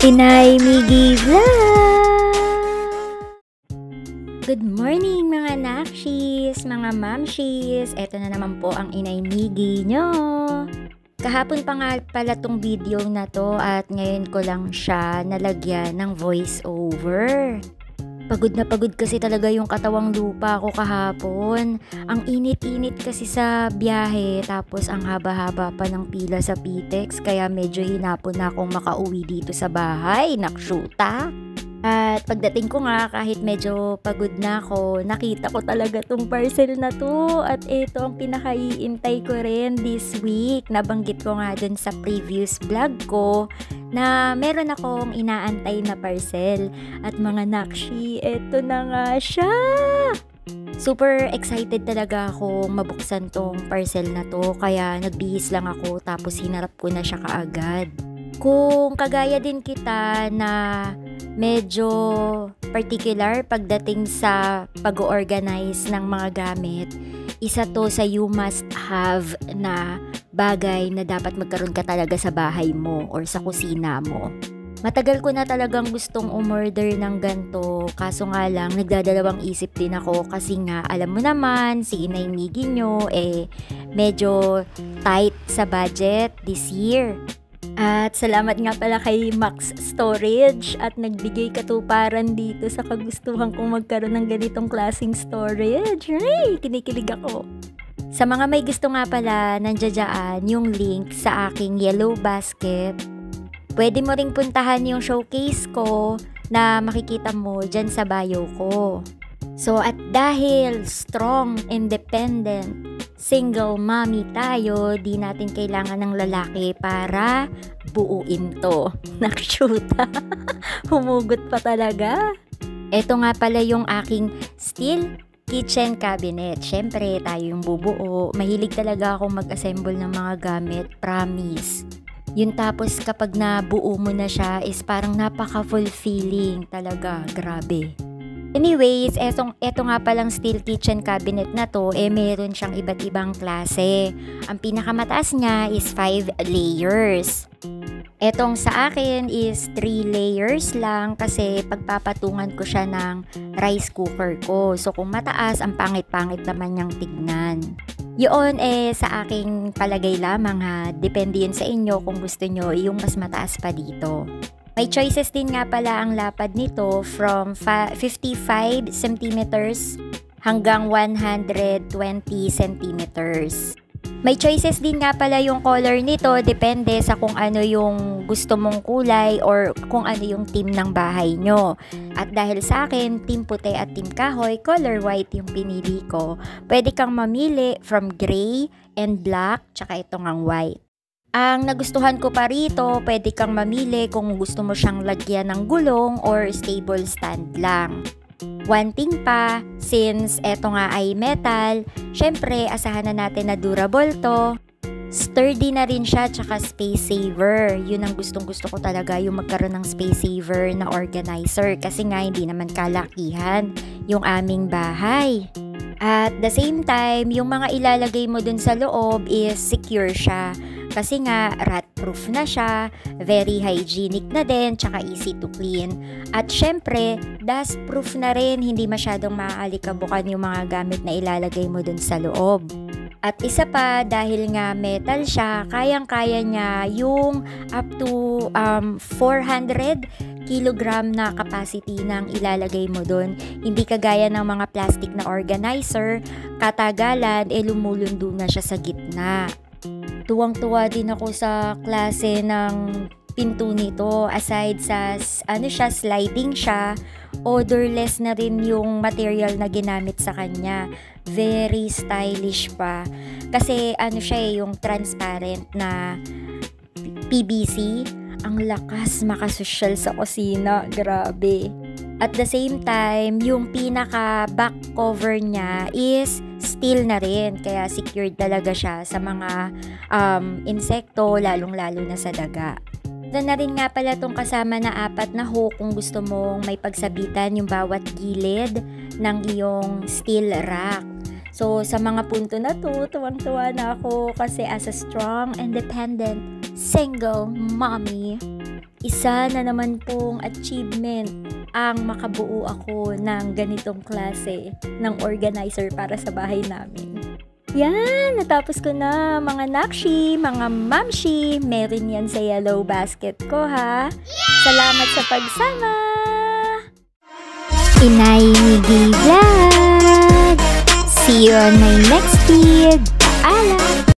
Inay Miggy Vlog! Good morning mga nakshis, mga mamshis. Eto na naman po ang Inay Miggy nyo. Kahapon pa nga pala tong video na to at ngayon ko lang siya nalagyan ng voice over. Pagod na pagod kasi talaga yung katawang lupa ko kahapon. Ang init-init kasi sa biyahe, tapos ang haba-haba pa ng pila sa PTEX, kaya medyo hinapon na akong makauwi dito sa bahay. Nakshuta! At pagdating ko nga, kahit medyo pagod na ako, nakita ko talaga tong parcel na to. At ito ang pinakaiintay ko rin this week. Nabanggit ko nga dun sa previous vlog ko na meron akong inaantay na parcel. At mga nakshi, ito na nga siya! Super excited talaga akong mabuksan tong parcel na to, kaya nagbihis lang ako tapos hinarap ko na siya kaagad. Kung kagaya din kita na medyo particular pagdating sa pag-organize ng mga gamit, isa to sa you must have na bagay na dapat magkaroon ka talaga sa bahay mo or sa kusina mo. Matagal ko na talagang gustong umorder ng ganito, kaso nga lang nagdadalawang isip din ako kasi nga alam mo naman si Inay Miggy nyo medyo tight sa budget this year. At salamat nga pala kay Max Storage at nagbigay katuparan dito sa kagustuhan kong magkaroon ng ganitong klaseng storage. Ay, kinikilig ako. Sa mga may gusto nga pala, nandiyan yung link sa aking yellow basket. Pwede mo ring puntahan yung showcase ko na makikita mo dyan sa bio ko. So at dahil strong, independent, single mommy tayo, di natin kailangan ng lalaki para buuin to. Nakshuta. Humugot pa talaga. Ito nga pala yung aking steel kitchen cabinet. Syempre, tayo yung bubuo. Mahilig talaga akong mag-assemble ng mga gamit. Promise. Yun, tapos kapag nabuo mo na siya is parang napaka-fulfilling talaga. Grabe. Anyways, eto nga palang steel kitchen cabinet na to, meron siyang iba't ibang klase. Ang pinakamataas niya is 5 layers. Etong sa akin is 3 layers lang kasi pagpapatungan ko siya ng rice cooker ko. So kung mataas, ang pangit-pangit naman niyang tignan. Yun sa aking palagay lamang ha. Depende yun sa inyo kung gusto nyo yung mas mataas pa dito. May choices din nga pala ang lapad nito from 55 centimeters hanggang 120 centimeters. May choices din nga pala yung color nito, depende sa kung ano yung gusto mong kulay or kung ano yung team ng bahay nyo. At dahil sa akin, team puti at team kahoy, color white yung pinili ko. Pwede kang mamili from gray and black, tsaka itong ang white. Ang nagustuhan ko pa rito, pwede kang mamili kung gusto mo siyang lagyan ng gulong or stable stand lang. One thing pa, since eto nga ay metal, syempre asahan na natin na durable to. Sturdy na rin siya, tsaka space saver. Yun ang gustong-gusto ko talaga, yung magkaroon ng space saver na organizer. Kasi nga hindi naman kalakihan yung aming bahay. At the same time, yung mga ilalagay mo dun sa loob is secure siya. Kasi nga, rat-proof na siya, very hygienic na din, tsaka easy to clean. At syempre, dust-proof na rin, hindi masyadong maaalikabukan yung mga gamit na ilalagay mo dun sa loob. At isa pa, dahil nga metal siya, kayang-kaya niya yung up to 400 kilogram na capacity ng ilalagay mo dun. Hindi kagaya ng mga plastic na organizer, katagalan, lumulundo na siya sa gitna. Tuwang-tuwa din ako sa klase ng pinto nito. Aside sa sliding siya, odorless na rin yung material na ginamit sa kanya. Very stylish pa. Kasi siya yung transparent na PVC. Ang lakas makasosyal sa kusina. Grabe. At the same time, yung pinaka back cover niya is steel na rin. Kaya secured talaga siya sa mga insekto, lalong-lalo na sa daga. Doon na rin nga pala itong kasama na 4 na hook kung gusto mong may pagsabitan yung bawat gilid ng iyong steel rack. So, sa mga punto na to, tuwang-tuwa na ako kasi as a strong, independent, single mommy, Isa na naman pong achievement ang makabuo ako ng ganitong klase ng organizer para sa bahay namin. Yan, natapos ko na mga nakshi, mga mamshi. Meron yan sa yellow basket ko ha. Salamat sa pagsama! Inay Miggy Vlog! See you on my next vid! Paalam!